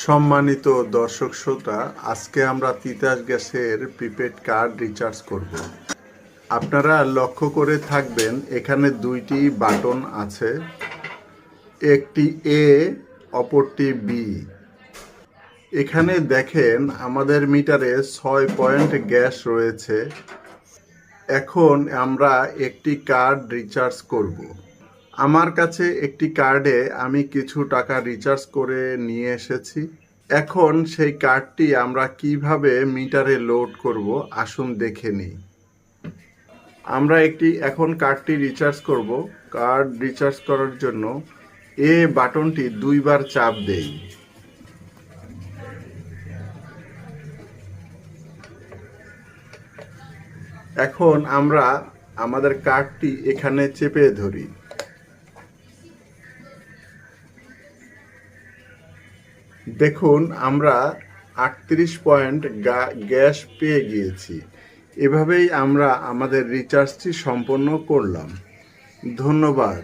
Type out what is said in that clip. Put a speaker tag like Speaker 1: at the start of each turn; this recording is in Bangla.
Speaker 1: সম্মানিত দর্শক শ্রোতা, আজকে আমরা তিতাস গ্যাসের প্রিপেড কার্ড রিচার্জ করব। আপনারা লক্ষ্য করে থাকবেন এখানে দুইটি বাটন আছে, একটি এ অপরটি বি। এখানে দেখেন আমাদের মিটারে 6 পয়েন্ট গ্যাস রয়েছে। এখন আমরা একটি কার্ড রিচার্জ করব। আমার কাছে একটি কার্ডে আমি কিছু টাকা রিচার্জ করে নিয়ে এসেছি। এখন সেই কার্ডটি আমরা কিভাবে মিটারে লোড করব আসুন দেখে নিই। আমরা এখন কার্ডটি রিচার্জ করব। কার্ড রিচার্জ করার জন্য এ বাটনটি 2 বার চাপ দেই। এখন আমরা আমাদের কার্ডটি এখানে চেপে ধরি। দেখুন আমরা 38 পয়েন্ট গ্যাস পেয়ে গিয়েছি। এভাবেই আমরা আমাদের রিচার্জটি সম্পন্ন করলাম। ধন্যবাদ।